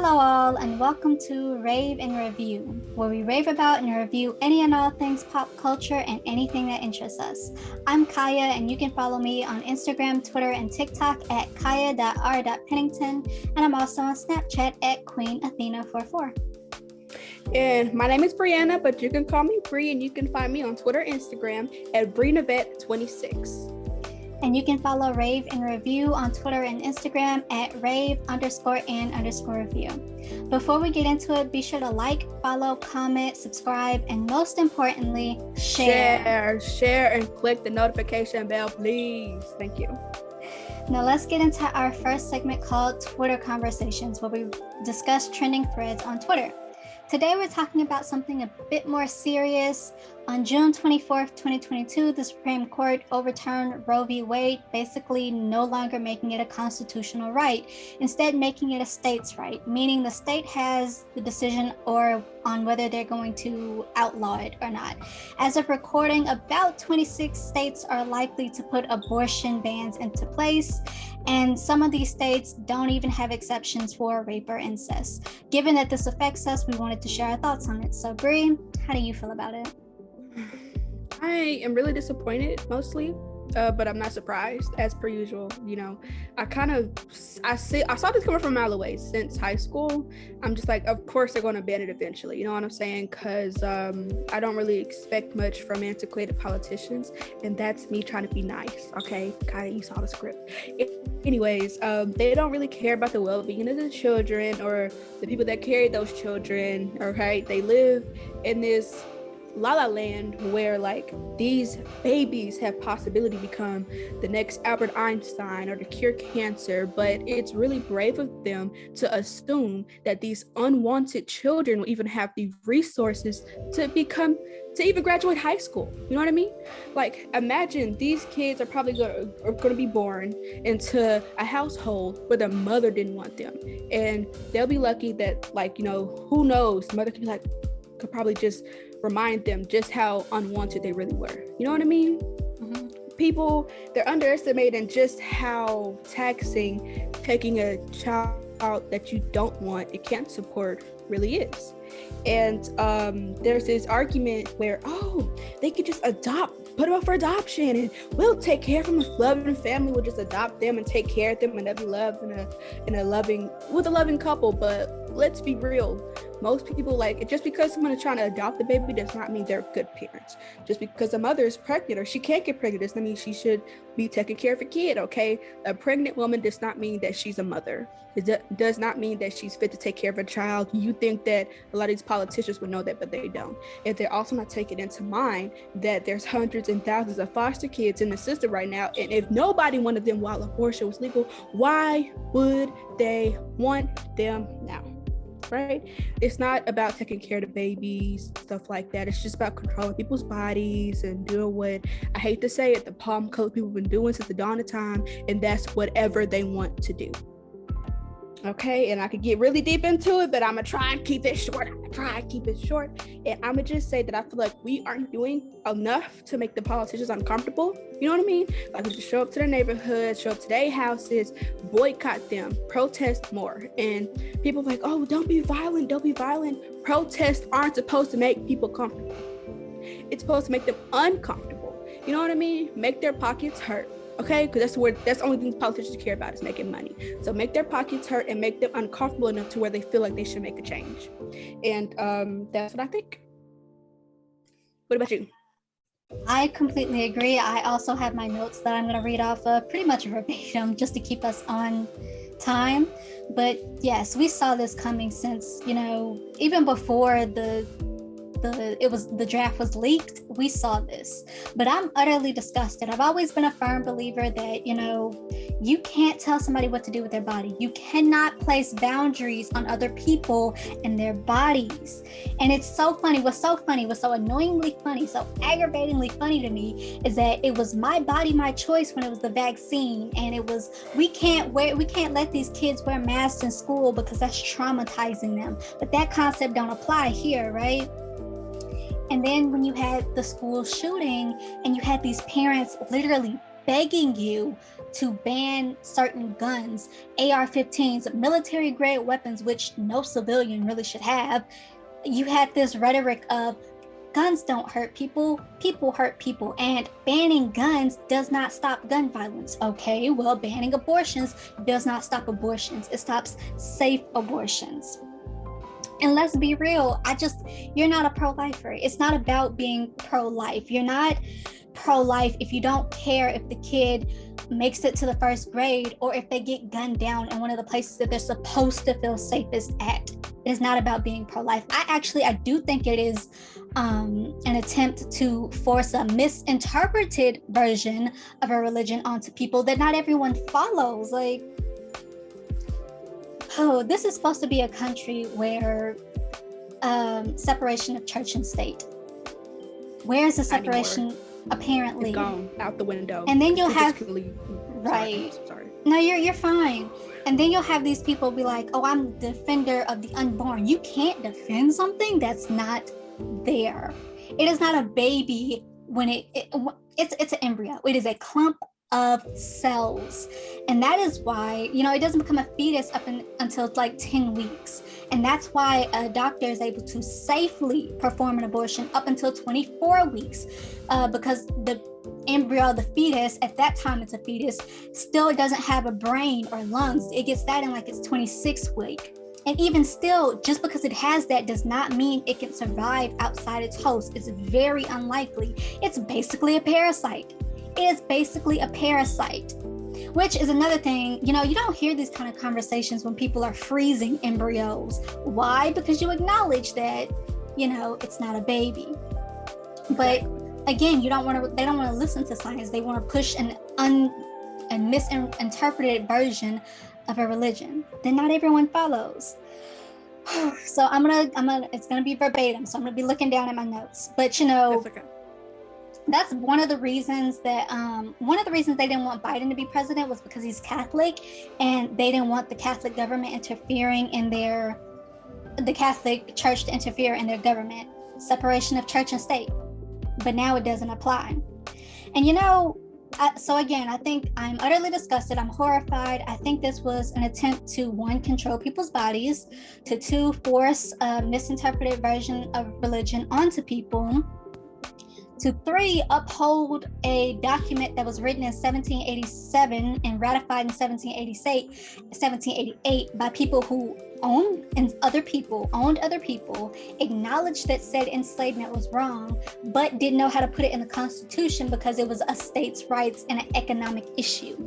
Hello all, and welcome to Rave and Review, where we rave about and review any and all things pop culture and anything that interests us. I'm Kaya, and you can follow me on Instagram, Twitter, and TikTok at kaya.r.pennington, and I'm also on Snapchat at QueenAthena44. And my name is Brianna, but you can call me Bre, and you can find me on Twitter and Instagram at BreNavet26. And you can follow Rave and Review on Twitter and Instagram at Rave_and_review. Before we get into it, be sure to like, follow, comment, subscribe, and most importantly, share, and click the notification bell, please. Thank you. Now let's get into our first segment called Twitter Conversations, where we discuss trending threads on Twitter. Today we're talking about something a bit more serious. On June 24th, 2022, the Supreme Court overturned Roe v. Wade, basically no longer making it a constitutional right, instead making it a state's right, meaning the state has the decision on whether they're going to outlaw it or not. As of recording, about 26 states are likely to put abortion bans into place, and some of these states don't even have exceptions for rape or incest. Given that this affects us, we wanted to share our thoughts on it. So Bre, how do you feel about it? I am really disappointed mostly, but I'm not surprised as per usual. You know, I saw this coming from a mile away since high school. I'm just like, of course they're going to ban it eventually. You know what I'm saying? Because I don't really expect much from antiquated politicians, and that's me trying to be nice. Okay, Kaya, you saw the script. Anyways, they don't really care about the well-being of the children or the people that carry those children. Okay, they live in this la la land where like these babies have possibility to become the next Albert Einstein or to cure cancer, but it's really brave of them to assume that these unwanted children will even have the resources to even graduate high school. You know what I mean? Like, imagine these kids are probably going to be born into a household where the mother didn't want them, and they'll be lucky that, like, you know, who knows, the mother could probably just remind them just how unwanted they really were. You know what I mean? Mm-hmm. People, they're underestimating just how taxing taking a child that you don't want, it can't support, really is. And there's this argument where, they could just put them up for adoption, and we'll take care of them. A loving family will just adopt them and take care of them, and they'll be loved with a loving couple. But let's be real. Most people, like, just because someone is trying to adopt the baby does not mean they're good parents. Just because a mother is pregnant or she can't get pregnant does not mean she should be taking care of a kid, okay? A pregnant woman does not mean that she's a mother. It does not mean that she's fit to take care of a child. You think that a lot of these politicians would know that, but they don't. And they're also not taking into mind that there's hundreds and thousands of foster kids in the system right now. And if nobody wanted them while abortion was legal, why would they want them now? Right? It's not about taking care of the babies, stuff like that. It's just about controlling people's bodies and doing what, I hate to say it, the palm color people have been doing since the dawn of time, and that's whatever they want to do. Okay, and I could get really deep into it, but I'm gonna try and keep it short. And I'm gonna just say that I feel like we aren't doing enough to make the politicians uncomfortable. You know what I mean? Like, we just show up to their neighborhoods, show up to their houses, boycott them, protest more. And people are like, oh, don't be violent. Protests aren't supposed to make people comfortable. It's supposed to make them uncomfortable. You know what I mean? Make their pockets hurt. Okay, because that's the only thing politicians care about is making money. So make their pockets hurt and make them uncomfortable enough to where they feel like they should make a change. And that's what I think. What about you? I completely agree. I also have my notes that I'm going to read off pretty much verbatim just to keep us on time. But yes, we saw this coming since, even before the draft was leaked. We saw this, but I'm utterly disgusted. I've always been a firm believer that, you can't tell somebody what to do with their body. You cannot place boundaries on other people and their bodies. And it's so funny. What's so annoyingly funny, so aggravatingly funny to me is that it was my body, my choice when it was the vaccine. And it was, we can't let these kids wear masks in school because that's traumatizing them. But that concept don't apply here, right? And then when you had the school shooting and you had these parents literally begging you to ban certain guns, AR-15s, military grade weapons, which no civilian really should have. You had this rhetoric of guns don't hurt people, people hurt people, and banning guns does not stop gun violence. Okay, well, banning abortions does not stop abortions. It stops safe abortions. And let's be real, you're not a pro-lifer. It's not about being pro-life. You're not pro-life if you don't care if the kid makes it to the first grade or if they get gunned down in one of the places that they're supposed to feel safest at. It is not about being pro-life. I do think it is an attempt to force a misinterpreted version of a religion onto people that not everyone follows. Like, this is supposed to be a country where separation of church and state. Where's the separation? Apparently, it's gone out the window. And then you'll have right. Sorry. No, you're fine. And then you'll have these people be like, "Oh, I'm the defender of the unborn." You can't defend something that's not there. It is not a baby when it's an embryo. It is a clump of cells, and that is why it doesn't become a fetus until it's like 10 weeks, and that's why a doctor is able to safely perform an abortion up until 24 weeks, because the embryo, the fetus, at that time it's a fetus, still doesn't have a brain or lungs. It gets that in like its 26th week. And even still, just because it has that does not mean it can survive outside its host. It's very unlikely. It's basically a parasite. It is basically a parasite, which is another thing. You don't hear these kind of conversations when people are freezing embryos. Why? Because you acknowledge that, it's not a baby. But again, they don't want to listen to science. They want to push a misinterpreted version of a religion that not everyone follows. So it's gonna be verbatim. So I'm gonna be looking down at my notes. But That's okay. That's one of the reasons they didn't want Biden to be president was because he's Catholic, and they didn't want the Catholic government interfering in the Catholic Church to interfere in their government. Separation of church and state. But now it doesn't apply. And so again, I think I'm utterly disgusted. I'm horrified. I think this was an attempt to, 1, control people's bodies, to 2, force a misinterpreted version of religion onto people, to 3, uphold a document that was written in 1787 and ratified in 1788 by people who owned other people, acknowledged that said enslavement was wrong, but didn't know how to put it in the Constitution because it was a states' rights and an economic issue.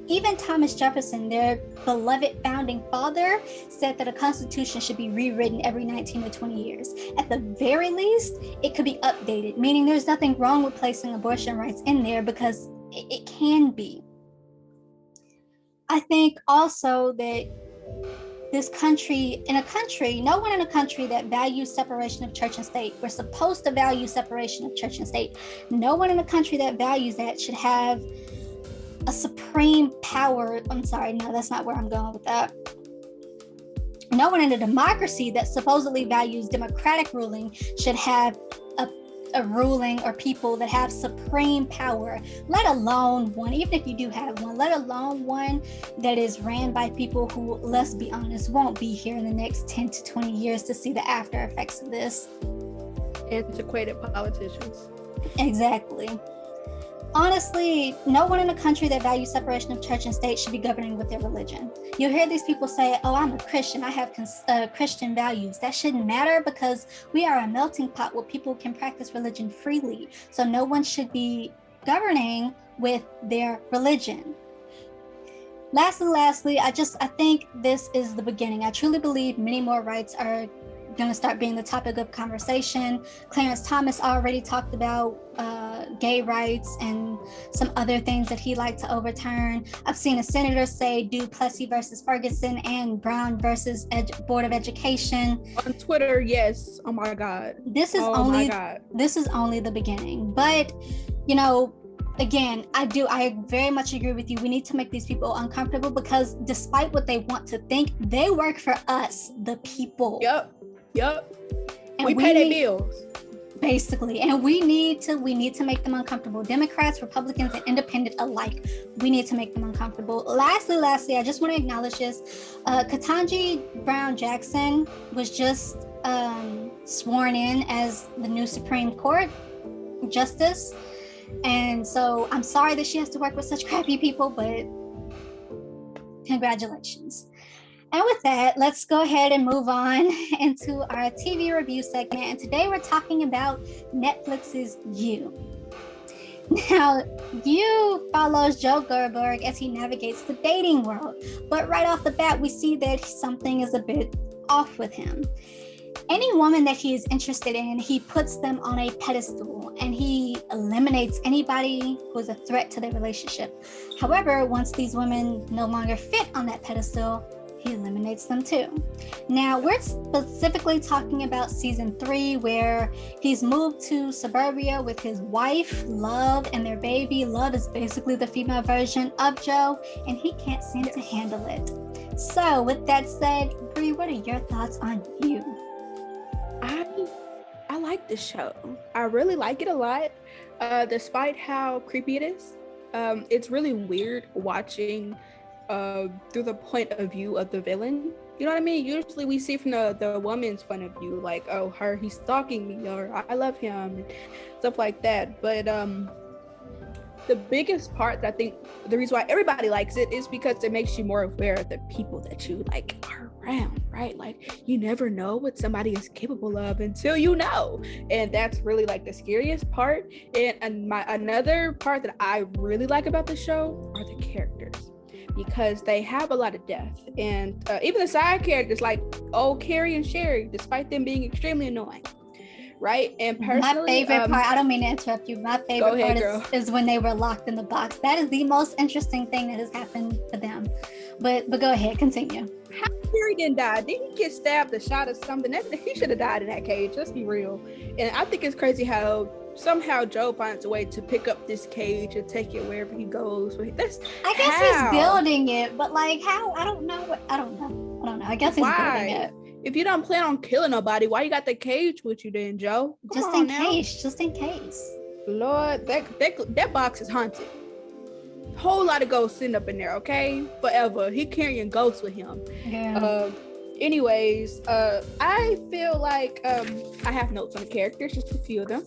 Even Thomas Jefferson, their beloved founding father, said that a Constitution should be rewritten every 19 to 20 years. At the very least, it could be updated, meaning there's nothing wrong with placing abortion rights in there because it can be. I think also that no one in a country that values separation of church and state, we're supposed to value separation of church and state. No one in a country that values that should have a supreme power. I'm sorry, no, that's not where I'm going with that. No one in a democracy that supposedly values democratic ruling should have a ruling or people that have supreme power, let alone one, even if you do have one, let alone one that is ran by people who, let's be honest, won't be here in the next 10 to 20 years to see the after effects of this. Antiquated politicians. Exactly. Honestly, no one in a country that values separation of church and state should be governing with their religion. You'll hear these people say, "Oh, I'm a Christian. I have Christian values." That shouldn't matter because we are a melting pot where people can practice religion freely. So no one should be governing with their religion. Lastly, I think this is the beginning. I truly believe many more rights are going to start being the topic of conversation. Clarence Thomas already talked about gay rights and some other things that he'd like to overturn. I've seen a senator say Du Plessis versus Ferguson and Brown versus Board of Education. On Twitter, yes. Oh my God. This is only the beginning. But, again, I very much agree with you. We need to make these people uncomfortable because despite what they want to think, they work for us, the people. Yep. And we pay their bills. basically, and we need to make them uncomfortable. Democrats, Republicans, and independent alike, we need to make them uncomfortable. Lastly, I just want to acknowledge this. Ketanji Brown Jackson was just sworn in as the new Supreme Court justice, and so I'm sorry that she has to work with such crappy people, but congratulations. And with that, let's go ahead and move on into our TV review segment. And today we're talking about Netflix's You. Now, You follows Joe Gerberg as he navigates the dating world. But right off the bat, we see that something is a bit off with him. Any woman that he is interested in, he puts them on a pedestal and he eliminates anybody who is a threat to their relationship. However, once these women no longer fit on that pedestal, he eliminates them too. Now, we're specifically talking about season 3, where he's moved to suburbia with his wife, Love, and their baby. Love is basically the female version of Joe, and he can't seem to handle it. So, with that said, Bre, what are your thoughts on You? I like the show. I really like it a lot, despite how creepy it is. It's really weird watching through the point of view of the villain. You know what I mean? Usually we see from the woman's point of view, like, oh, he's stalking me, or I love him, and stuff like that. But the biggest part that I think the reason why everybody likes it is because it makes you more aware of the people that you like are around, right? Like, you never know what somebody is capable of until you know, and that's really like the scariest part. And another part that I really like about the show are the characters, because they have a lot of depth, and even the side characters like Carrie and Sherry, despite them being extremely annoying, right? And personally, my favorite part, I don't mean to interrupt you, my favorite part is when they were locked in the box. That is the most interesting thing that has happened to them. But go ahead, continue. How Carrie didn't die? Did he get stabbed or shot or something? He should have died in that cage. Let's be real. And I think it's crazy how somehow Joe finds a way to pick up this cage and take it wherever he goes. I guess he's building it, but like how? I don't know. I guess he's building it. If you don't plan on killing nobody, why you got the cage with you then, Joe? Just in case. Lord, that box is haunted. Whole lot of ghosts sitting up in there, okay? Forever. He carrying ghosts with him. Yeah. Anyways, I feel like I have notes on the characters, just a few of them.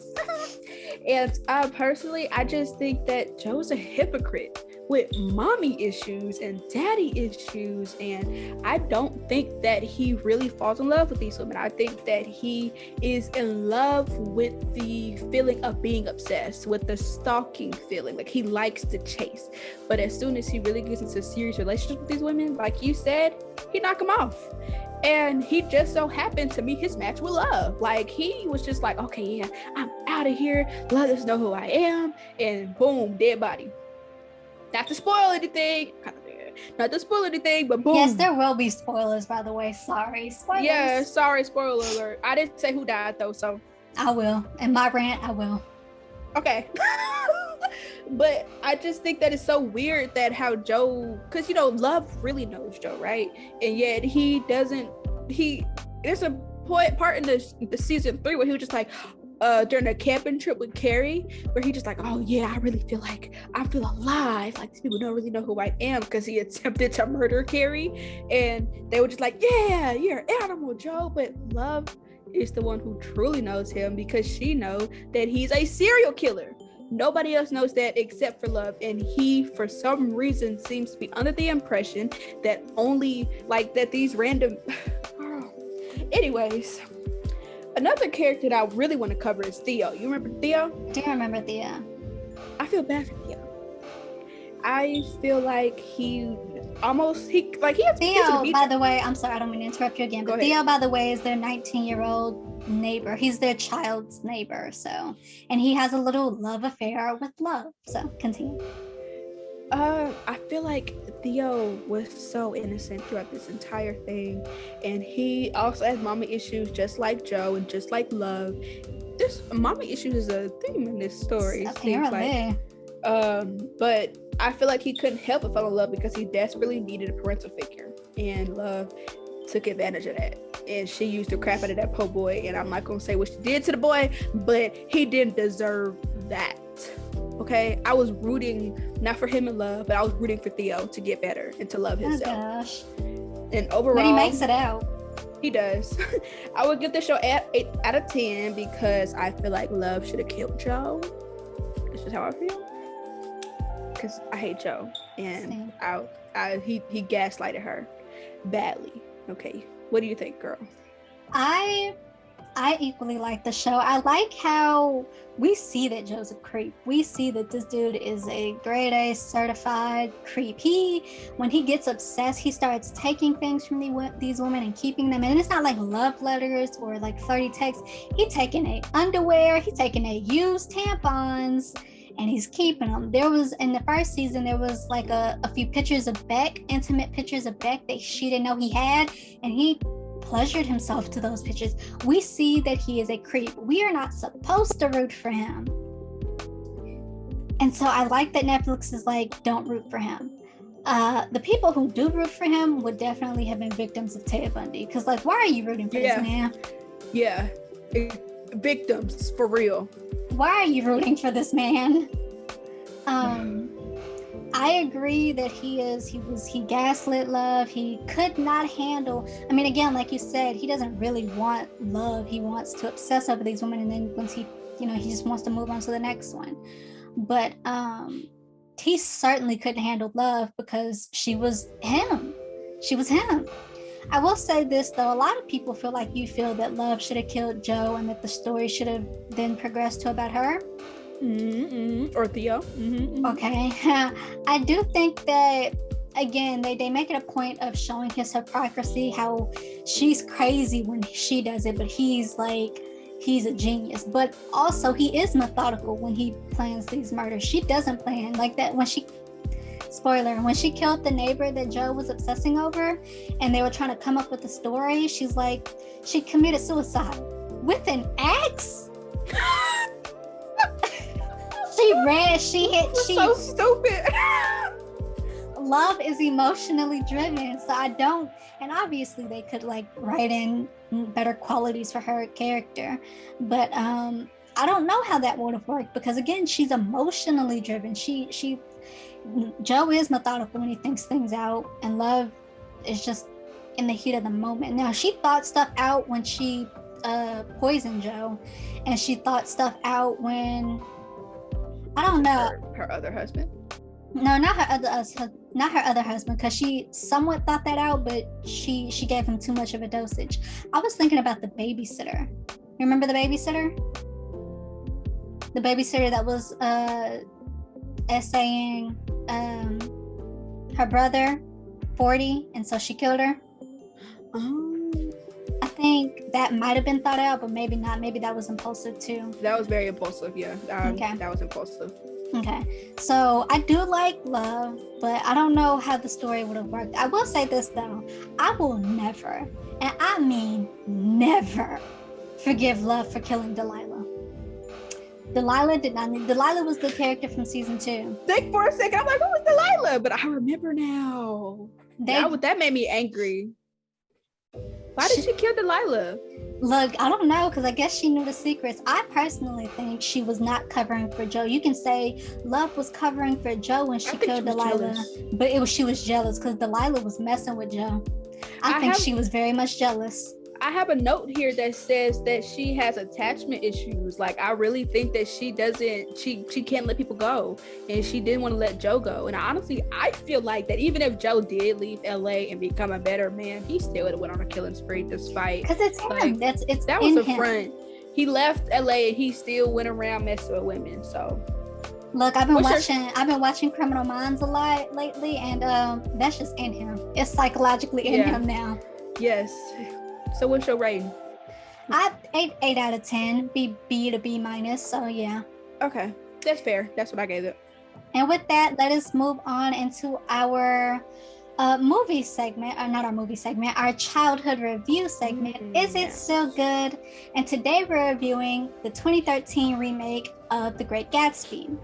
And personally, I just think that Joe's a hypocrite with mommy issues and daddy issues, and I don't think that he really falls in love with these women. I think that he is in love with the feeling of being obsessed, with the stalking feeling, like he likes to chase. But as soon as he really gets into a serious relationship with these women, like you said, he knock them off. And he just so happened to meet his match with Love. Like, he was just like, okay, yeah, I'm out of here. Love doesn't know who I am. And boom, dead body. Not to spoil anything. Not to spoil anything, but boom. Yes, there will be spoilers, by the way. Sorry. Spoilers. Yeah, sorry, spoiler alert. I didn't say who died, though, so. I will. In my rant, I will. Okay. But I just think that it's so weird that how Joe, because, you know, Love really knows Joe, right? And yet he doesn't, there's a part in the season 3 where he was just like, during a camping trip with Carrie, where he just like, oh yeah, I really feel like I feel alive. Like, these people don't really know who I am, because he attempted to murder Carrie, and they were just like, yeah, you're an animal, Joe. But Love is the one who truly knows him, because she knows that he's a serial killer. Nobody else knows that except for Love, and he, for some reason, seems to be under the impression that only like that these random. Anyways. Another character that I really want to cover is Theo. You remember Theo? Do you remember Theo? I feel bad for Theo. I feel like he has Theo, by the way, I'm sorry, I don't mean to interrupt you again, but Theo, by the way, is their 19-year-old neighbor. He's their child's neighbor, so, and he has a little love affair with Love. So continue. I feel like Theo was so innocent throughout this entire thing, and he also has mommy issues just like Joe and just like Love. This mommy issues is a theme in this story. Apparently. But I feel like he couldn't help but fall in love because he desperately needed a parental figure, and Love took advantage of that. and she used the crap out of that poor boy. And I'm not gonna say what she did to the boy, but he didn't deserve that. Okay, I was rooting not for him in love, but I was rooting for Theo to get better and to love himself. Oh gosh. And overall, but he makes it out. He does. I would give the show 8 out of 10 because I feel like love should have killed Joe. This is how I feel. Because I hate Joe, and he gaslighted her badly. Okay, what do you think, girl? I equally like the show. I like how we see that Joe's a creep. We see that this dude is a grade A certified creep. When he gets obsessed, he starts taking things from these women and keeping them. And it's not like love letters or like flirty texts. He's taking a underwear, he's taking a used tampons, and he's keeping them. There was, in the first season, there was like a few pictures of Beck, intimate pictures of Beck that she didn't know he had, and he pleasured himself to those pictures. We see that he is a creep. We are not supposed to root for him. And so I like that Netflix is like, don't root for him. The people who do root for him would definitely have been victims of Ted Bundy. Because like, why are you rooting for this man? Yeah. Victims, for real. Why are you rooting for this man? I agree that he gaslit love. He could not handle, I mean, again, like you said, he doesn't really want love. He wants to obsess over these women, and then once he just wants to move on to the next one. But he certainly couldn't handle love because she was him. I will say this though, a lot of people feel like you feel that love should have killed Joe and that the story should have then progressed to about her. Or Theo. Okay. I do think that, again, they make it a point of showing his hypocrisy, how she's crazy when she does it, but he's a genius. But also he is methodical when he plans these murders. She doesn't plan like that. When she killed the neighbor that Joe was obsessing over and they were trying to come up with a story, she's like, she committed suicide with an axe. So stupid. Love is emotionally driven, so and obviously they could like write in better qualities for her character, but I don't know how that would have worked because again, she's emotionally driven. Joe is methodical when he thinks things out, and love is just in the heat of the moment. Now she thought stuff out when she poisoned Joe, and she thought stuff out when I don't know. Her other husband? No, not her other husband, because she somewhat thought that out, but she gave him too much of a dosage. I was thinking about the babysitter. Remember the babysitter? The babysitter that was essaying her brother 40, and so she killed her. I think that might have been thought out, but maybe not. Maybe that was impulsive too. That was very impulsive, yeah. Okay. That was impulsive. Okay, so I do like love, but I don't know how the story would have worked. I will say this though, I will never, and I mean never, forgive love for killing Delilah. Delilah was the character from season 2. Think for a second, I'm like, who was Delilah? But I remember now. That made me angry. Why did she kill Delilah? Look, I don't know, because I guess she knew the secrets. I personally think she was not covering for Joe. You can say love was covering for Joe when she killed Delilah, but she was jealous because Delilah was messing with Joe. I think she was very much jealous. I have a note here that says that she has attachment issues. Like, I really think that she can't let people go, and she didn't want to let Joe go. And honestly, I feel like that even if Joe did leave LA and become a better man, he still would have went on a killing spree despite. Because it's him. That was a front. He left LA and he still went around messing with women. So look, I've been watching Criminal Minds a lot lately, and that's just in him. It's psychologically in him now. Yes. So what's your rating? I 8 out of 10, B to B minus. So yeah. Okay, that's fair. That's what I gave it. And with that, let us move on into our movie segment, or not our movie segment, our childhood review segment. Is it still good? And today we're reviewing the 2013 remake of The Great Gatsby.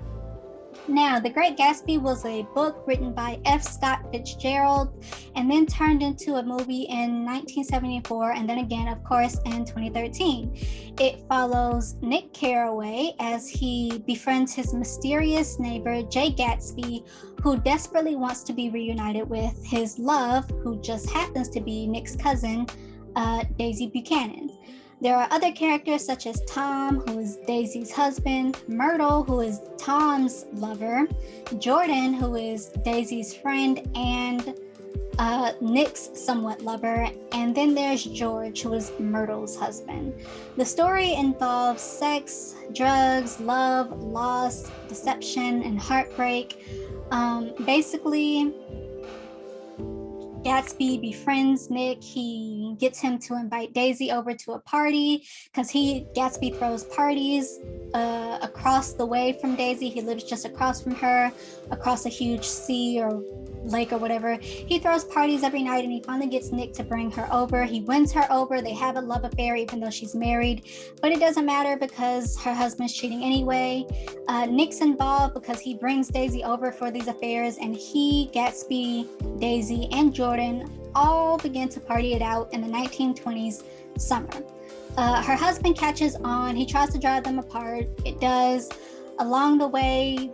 Now, The Great Gatsby was a book written by F. Scott Fitzgerald, and then turned into a movie in 1974, and then again, of course, in 2013. It follows Nick Carraway as he befriends his mysterious neighbor, Jay Gatsby, who desperately wants to be reunited with his love, who just happens to be Nick's cousin, Daisy Buchanan. There are other characters such as Tom, who is Daisy's husband, Myrtle, who is Tom's lover, Jordan, who is Daisy's friend, and Nick's somewhat lover, and then there's George, who is Myrtle's husband. The story involves sex, drugs, love, loss, deception, and heartbreak. Basically, Gatsby befriends Nick. He gets him to invite Daisy over to a party because Gatsby throws parties across the way from Daisy. He lives just across from her, across a huge sea or lake or whatever. He throws parties every night, and he finally gets Nick to bring her over. He wins her over. They have a love affair even though she's married, but it doesn't matter because her husband's cheating anyway. Nick's involved because he brings Daisy over for these affairs, and he, Gatsby, Daisy, and Jordan all begin to party it out in the 1920s summer. Her husband catches on. He tries to drive them apart. It does. Along the way,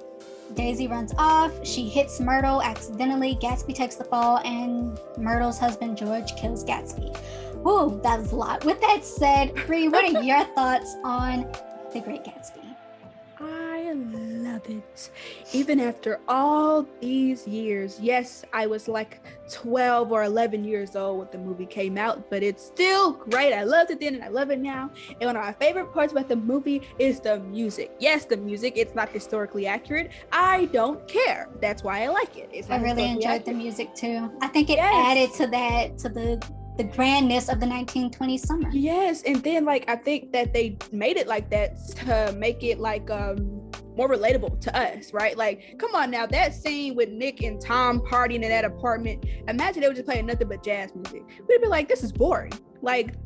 Daisy runs off. She hits Myrtle accidentally. Gatsby takes the fall, and Myrtle's husband, George, kills Gatsby. Whoa, that was a lot. With that said, Bre, what are your thoughts on The Great Gatsby? I love it. Even after all these years, yes, I was like 12 or 11 years old when the movie came out, but it's still great. I loved it then and I love it now. And one of my favorite parts about the movie is the music. Yes, the music, it's not historically accurate. I don't care. That's why I like it. I really enjoyed the music too. I think it added to the grandness of the 1920s summer. Yes, and then like I think that they made it like that to make it like more relatable to us, right? Like, come on now, that scene with Nick and Tom partying in that apartment, imagine they were just playing nothing but jazz music. We'd be like, this is boring. Like,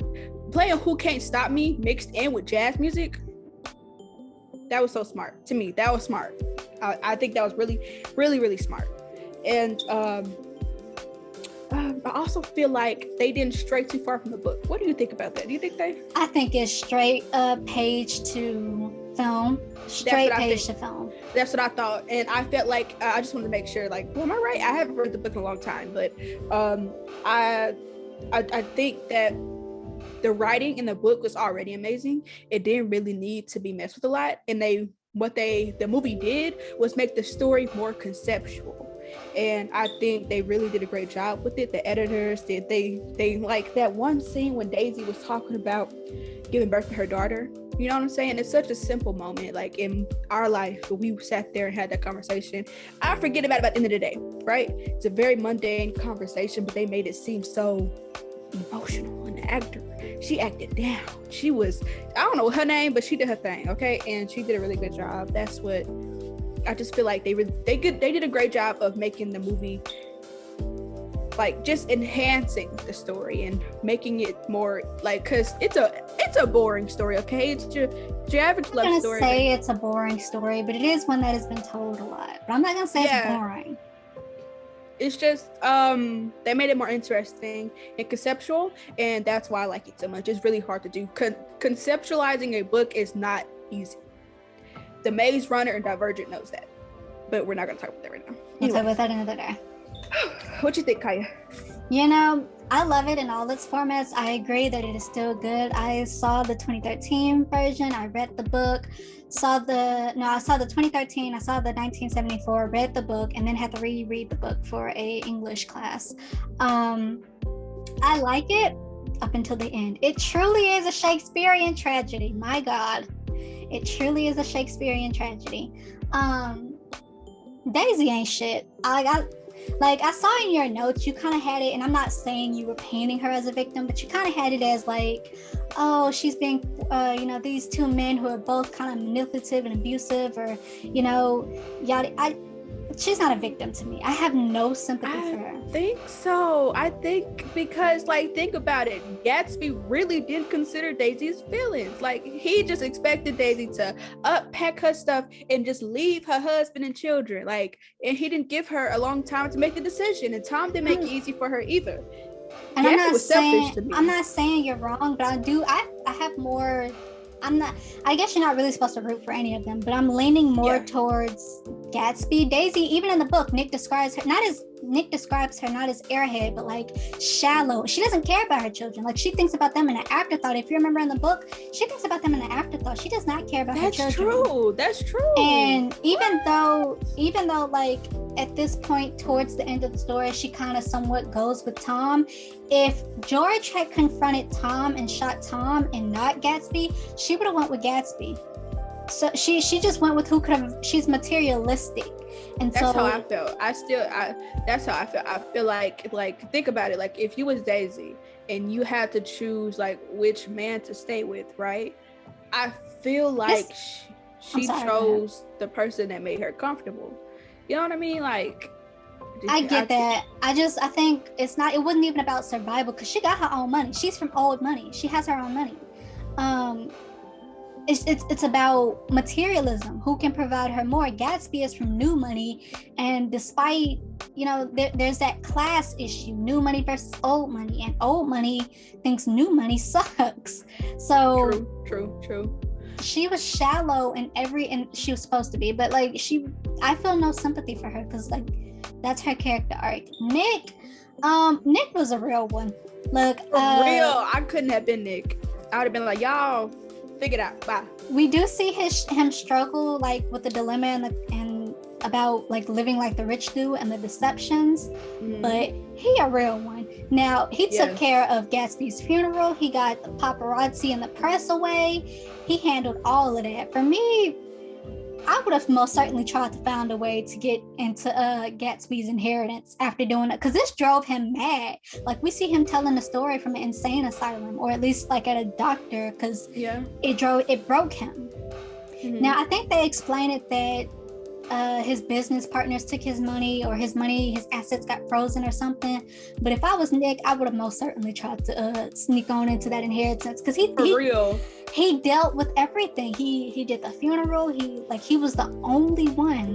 playing Who Can't Stop Me mixed in with jazz music, that was so smart to me. That was smart. I think that was really, really, really smart. And I also feel like they didn't stray too far from the book. What do you think about that? Do you think they? I think it's straight page to film. Straight page to film. That's what I thought. And I felt like I just wanted to make sure, like, well, am I right? I haven't read the book in a long time, but I think that the writing in the book was already amazing. It didn't really need to be messed with a lot. And the movie did was make the story more conceptual. And I think they really did a great job with it. The editors did. They like that one scene when Daisy was talking about giving birth to her daughter. You know what I'm saying? It's such a simple moment, like in our life, but we sat there and had that conversation. I forget about it by the end of the day, right? It's a very mundane conversation, but they made it seem so emotional. And the actor, she acted down. She was, I don't know her name, but she did her thing, okay? And she did a really good job. That's what I just feel like they did a great job of making the movie, like, just enhancing the story and making it more like, because it's a boring story, okay? It's your average love story. I'm gonna say it's a boring story, but it is one that has been told a lot. But I'm not gonna say it's boring. It's just they made it more interesting and conceptual, and that's why I like it so much. It's really hard to do. Conceptualizing a book is not easy. The Maze Runner and Divergent knows that, but we're not going to talk about that right now. We'll talk about that another day. What you think, Kaya? You know, I love it in all its formats. I agree that it is still good. I saw the 2013 version. I read the book. I saw the 2013. I saw the 1974. Read the book, and then had to reread the book for a English class. I like it up until the end. It truly is a Shakespearean tragedy. My God. It truly is a Shakespearean tragedy. Daisy ain't shit. I saw in your notes, you kind of had it, and I'm not saying you were painting her as a victim, but you kind of had it as like, oh, she's being, these two men who are both kind of manipulative and abusive, or, yada. she's not a victim to me. I have no sympathy for her. I think so. I think because, like, think about it. Gatsby really didn't consider Daisy's feelings. Like, he just expected Daisy to pack her stuff and just leave her husband and children. Like, and he didn't give her a long time to make the decision. And Tom didn't make it easy for her either. And Gatsby was selfish to me. I'm not saying you're wrong, but I have more. I guess you're not really supposed to root for any of them, but I'm leaning more towards Gatsby. Daisy, even in the book, Nick describes her not as airhead, but like shallow. She doesn't care about her children. Like, she thinks about them in an afterthought. If you remember in the book, she thinks about them in an afterthought. She does not care about her children. That's true. And even though like at this point towards the end of the story, she kind of somewhat goes with Tom. If George had confronted Tom and shot Tom and not Gatsby, she would have went with Gatsby. So she just went with who could have. She's materialistic, and that's how I felt. That's how I feel. I feel like think about it. Like, if you was Daisy and you had to choose like which man to stay with, right? I feel like she chose the person that made her comfortable. You know what I mean? Like, I get that. I think it wasn't even about survival, because she got her own money. She's from old money. She has her own money. It's about materialism. Who can provide her more? Gatsby is from new money, and despite, there's that class issue, new money versus old money, and old money thinks new money sucks. So true. She was shallow and she was supposed to be, but like I feel no sympathy for her, because like that's her character arc. Nick was a real one. Look, real. I couldn't have been Nick. I would have been like, y'all figure it out. Bye. We do see him struggle like with the dilemma and about like living like the rich do and the deceptions, but he a real one. Now, he took care of Gatsby's funeral. He got the paparazzi and the press away. He handled all of that. For me, I would have most certainly tried to find a way to get into Gatsby's inheritance after doing it, because this drove him mad. Like, we see him telling the story from an insane asylum, or at least like at a doctor, because it broke him. Now, I think they explain it that his business partners took his money, or his assets got frozen or something. But if I was Nick, I would have most certainly tried to sneak on into that inheritance, because he dealt with everything. He did the funeral. He was the only one.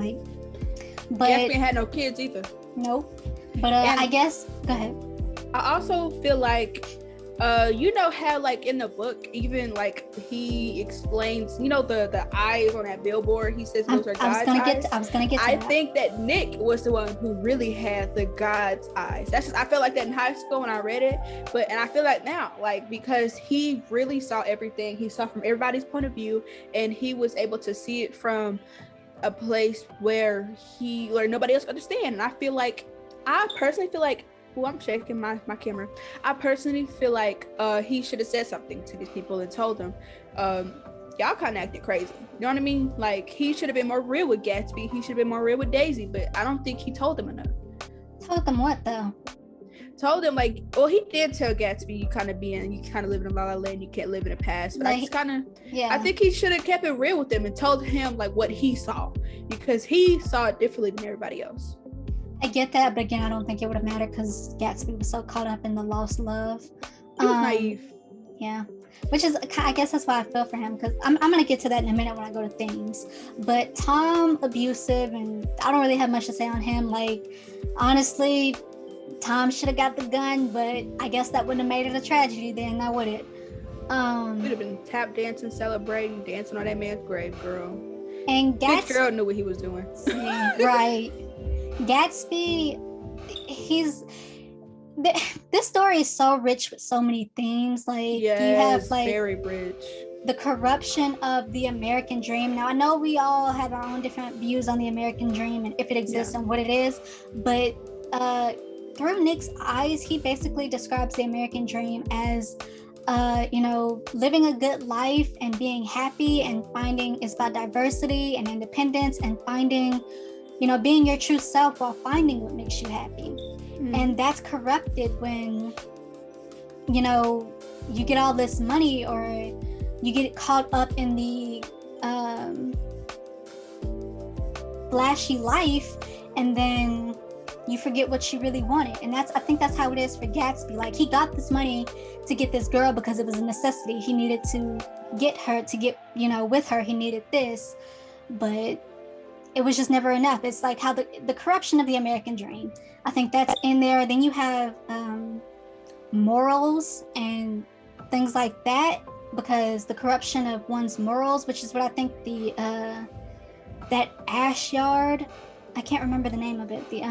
But Gatsby had no kids either. Nope. But I guess, go ahead. I also feel like how like in the book, even like he explains, the eyes on that billboard, he says those are God's eyes. I was gonna get to that. I think that Nick was the one who really had the God's eyes. I felt like that in high school when I read it, and I feel like now, like, because he really saw everything. He saw from everybody's point of view, and he was able to see it from a place where nobody else understand. And I personally feel like, I'm shaking my camera. I personally feel like he should have said something to these people and told them, y'all kind of acted crazy. You know what I mean? Like, he should have been more real with Gatsby. He should have been more real with Daisy, but I don't think he told them enough. Told them what, though? Told them, like, he did tell Gatsby, you kind of live in a la la land, you can't live in the past. But I think he should have kept it real with them and told him like what he saw, because he saw it differently than everybody else. I get that, but again, I don't think it would have mattered, because Gatsby was so caught up in the lost love. He was naive. Yeah, which is, I guess that's why I feel for him, because I'm gonna get to that in a minute when I go to themes. But Tom, abusive, and I don't really have much to say on him. Like, honestly, Tom should have got the gun, but I guess that wouldn't have made it a tragedy then, now would it? We'd have been tap dancing, celebrating, dancing on that man's grave, girl. And Gatsby girl knew what he was doing. Right. Gatsby, this story is so rich with so many themes. Like, you have like very rich. The corruption of the American dream. Now, I know we all have our own different views on the American dream and if it exists and what it is, but through Nick's eyes, he basically describes the American dream as living a good life and being happy, and it's about diversity and independence, and finding, being your true self while finding what makes you happy. And that's corrupted when, you get all this money, or you get caught up in the flashy life, and then you forget what you really wanted. And I think that's how it is for Gatsby. Like, he got this money to get this girl because it was a necessity. He needed to get her to get, with her. He needed this, but it was just never enough. It's like how the corruption of the American dream. I think that's in there. Then you have morals and things like that, because the corruption of one's morals, which is what I think that ash yard, I can't remember the name of it. The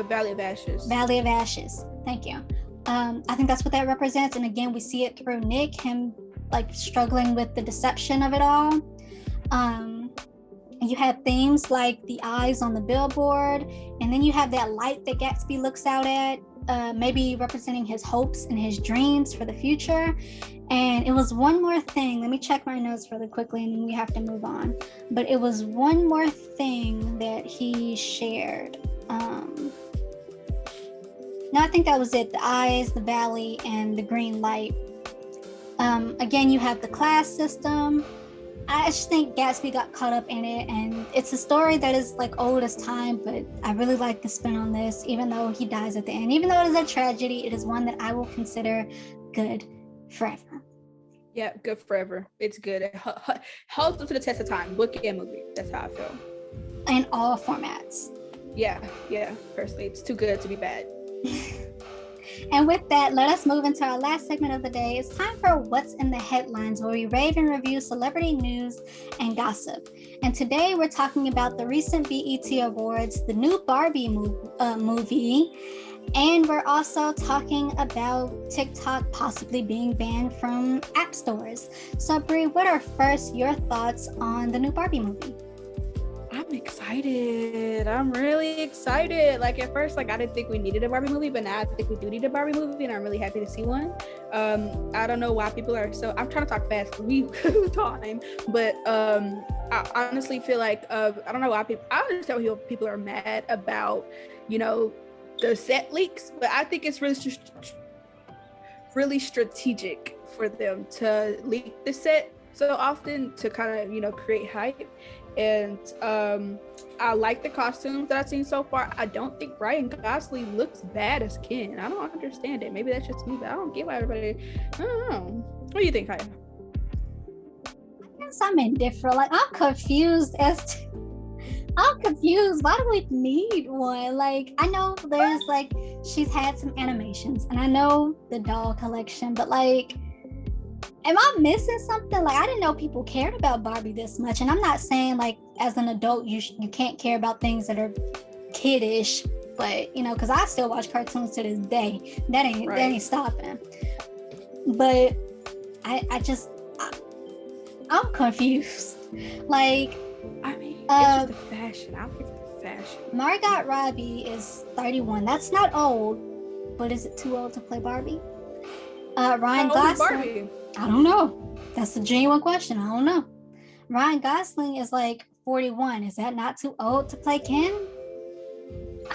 Valley of Ashes. Valley of Ashes. Thank you. I think that's what that represents. And again, we see it through Nick, him like struggling with the deception of it all. You have themes like the eyes on the billboard, and then you have that light that Gatsby looks out at, maybe representing his hopes and his dreams for the future. And it was one more thing. Let me check my notes really quickly, and then we have to move on. But it was one more thing that he shared. No, I think that was it. The eyes, the valley, and the green light. Again, you have the class system. I just think Gatsby got caught up in it, and it's a story that is like old as time, but I really like the spin on this, even though he dies at the end. Even though it is a tragedy, it is one that I will consider good forever. Yeah, good forever. It's good. It holds up to the test of time, book and movie. That's how I feel. In all formats. Yeah. Personally, it's too good to be bad. And with that, let us move into our last segment of the day. It's time for What's in the Headlines, where we rave and review celebrity news and gossip. And today we're talking about the recent BET Awards, the new Barbie movie, and we're also talking about TikTok possibly being banned from app stores. So Bre, what are first your thoughts on the new Barbie movie? I'm excited. I'm really excited. Like, at first, like, I didn't think we needed a Barbie movie, but now I think we do need a Barbie movie, and I'm really happy to see one. I don't know why people are so, I'm trying to talk fast for me time, but I honestly feel like I don't know why people, I understand why people are mad about, the set leaks, but I think it's really strategic for them to leak the set so often to kind of, create hype. And I like the costumes that I've seen so far. I don't think Ryan Gosling looks bad as Ken. I don't understand it. Maybe that's just me, but I don't get why everybody. I don't know. What do you think, Kaya? I guess I'm indifferent. Like, I'm confused. Why do we need one? Like, I know there's like she's had some animations, and I know the doll collection, but like, am I missing something? Like, I didn't know people cared about Barbie this much. And I'm not saying like as an adult you can't care about things that are kiddish, but because I still watch cartoons to this day. That ain't stopping. But I'm confused. Like, I mean, it's just the fashion. I think it's the fashion. Margot Robbie is 31. That's not old, but is it too old to play Barbie? Ryan Gosling. I don't know. That's a genuine question. I don't know. Ryan Gosling is like 41. Is that not too old to play Ken?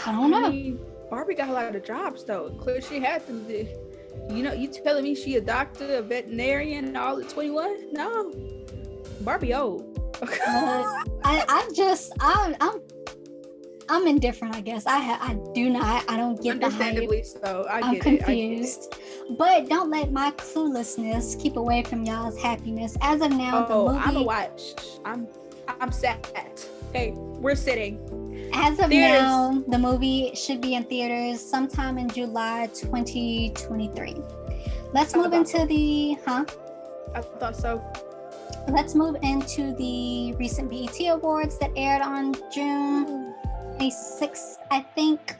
I don't know. Mean, Barbie got a lot of jobs though. Clearly she had them. You telling me she a doctor, a veterinarian, all at 21? No. Barbie old. I'm indifferent, I guess. I don't get the hype. Understandably so. I'm confused. But don't let my cluelessness keep away from y'all's happiness. As of now, the movie... I'm a watch. I'm set. Okay, we're sitting. As of now, the movie should be in theaters sometime in July 2023. Let's move into the... I thought so. Let's move into the recent BET Awards that aired on June 26th, I think.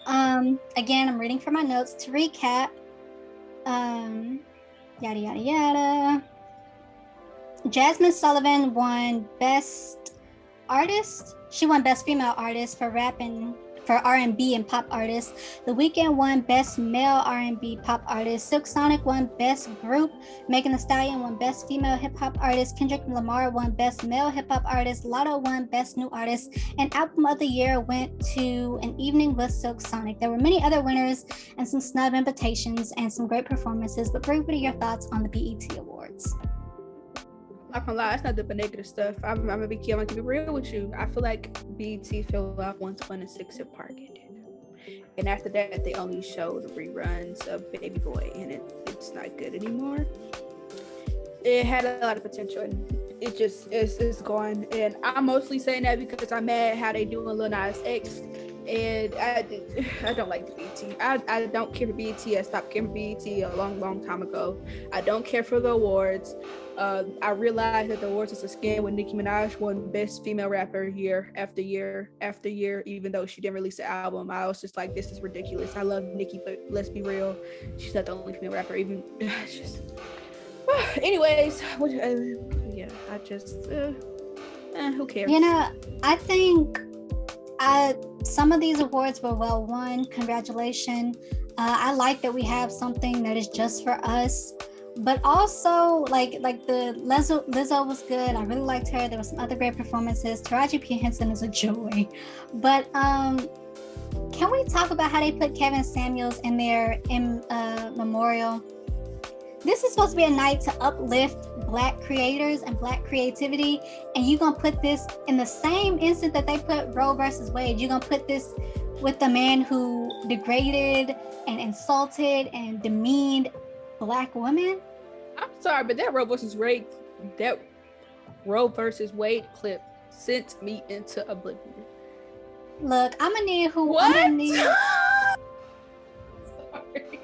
Again, I'm reading from my notes to recap. Yada yada yada. Jasmine Sullivan won Best Artist. She won Best Female Artist for R&B and Pop Artist. The Weeknd won Best Male R&B Pop Artist. Silk Sonic won Best Group. Megan Thee Stallion won Best Female Hip Hop Artist. Kendrick Lamar won Best Male Hip Hop Artist. Lotto won Best New Artist. And Album of the Year went to An Evening with Silk Sonic. There were many other winners and some snub invitations and some great performances. But Bre, what are your thoughts on the BET Awards? not gonna lie, that's not the negative stuff. I'm gonna be real with you. I feel like BET fell off once 106 and Park ended. And after that, they only showed reruns of Baby Boy, and it's not good anymore. It had a lot of potential, and it's gone. And I'm mostly saying that because I'm mad how they doing Lil Nas X, and I don't like the BET. I don't care for BET. I stopped caring for BET a long time ago. I don't care for the awards. I realized that the awards was a scam when Nicki Minaj won Best Female Rapper year after year after year, even though she didn't release an album. I was just like, this is ridiculous. I love Nicki, but let's be real, she's not the only female rapper. Even it's just. Anyways, yeah, I just who cares? You know, I think some of these awards were well won. Congratulations. I like that we have something that is just for us. But also, like the Lizzo was good. I really liked her. There were some other great performances. Taraji P. Henson is a joy. But can we talk about how they put Kevin Samuels in there in memorial? This is supposed to be a night to uplift Black creators and Black creativity, and you're gonna put this in the same instant that they put Roe versus Wade. You're gonna put this with the man who degraded and insulted and demeaned Black women. I'm sorry, but that Roe versus Wade clip sent me into oblivion. Look, I'm gonna need who. What? I'm gonna need. Sorry.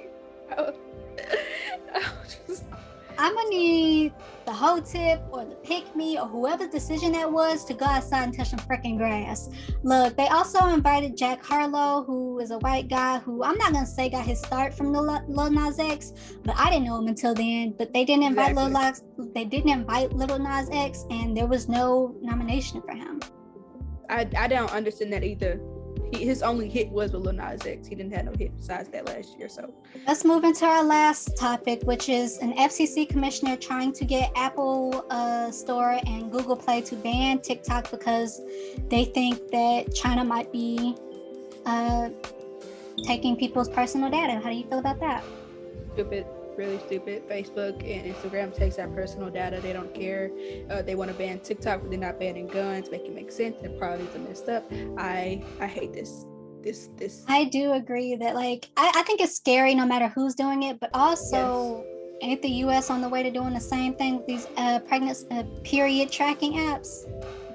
I'm gonna need the whole tip or the pick me or whoever's decision that was to go outside and touch some freaking grass. Look, they also invited Jack Harlow, who is a white guy who I'm not gonna say got his start from the Lil Nas X, but I didn't know him until then. But they didn't invite Lil Nas X, and there was no nomination for him. I don't understand that either. His only hit was with Lil Nas X. He didn't have no hit besides that last year. So let's move into our last topic, which is an FCC commissioner trying to get Apple Store and Google Play to ban TikTok because they think that China might be taking people's personal data. How do you feel about that? Stupid. Really stupid. Facebook and Instagram takes our personal data. They don't care. They want to ban TikTok, but they're not banning guns. Make it make sense. Their priorities are messed up. I hate this. I do agree that I think it's scary no matter who's doing it, but also ain't the US on the way to doing the same thing with these pregnancy period tracking apps?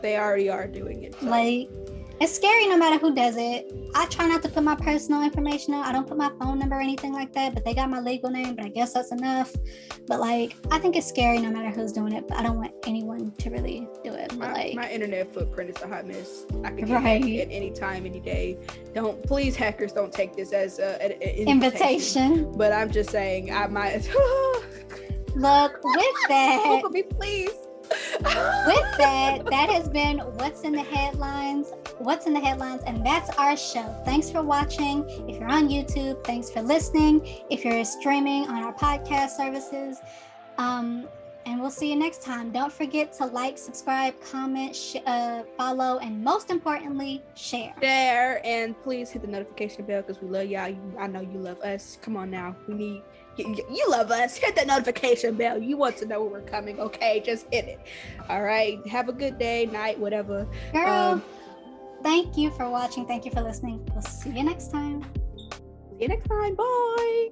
They already are doing it. So. It's scary no matter who does it. I try not to put my personal information out. I don't put my phone number or anything like that, but they got my legal name, but I guess that's enough. But I think it's scary no matter who's doing it, but I don't want anyone to really do it. My internet footprint is a hot mess. I can get hacked at any time, any day. Please hackers don't take this as an invitation. But I'm just saying I might. Look, with that. Help me, please. With that has been What's in the Headlines, and that's our show. Thanks for watching. If you're on YouTube, thanks for listening. If you're streaming on our podcast services, and we'll see you next time. Don't forget to like, subscribe, comment, follow, and most importantly, share. And please hit the notification bell because we love y'all. I know you love us. Come on now. We need you love us. Hit the notification bell. You want to know when we're coming, okay? Just hit it. All right. Have a good day, night, whatever. Girl, thank you for watching. Thank you for listening. We'll see you next time. See you next time. Bye.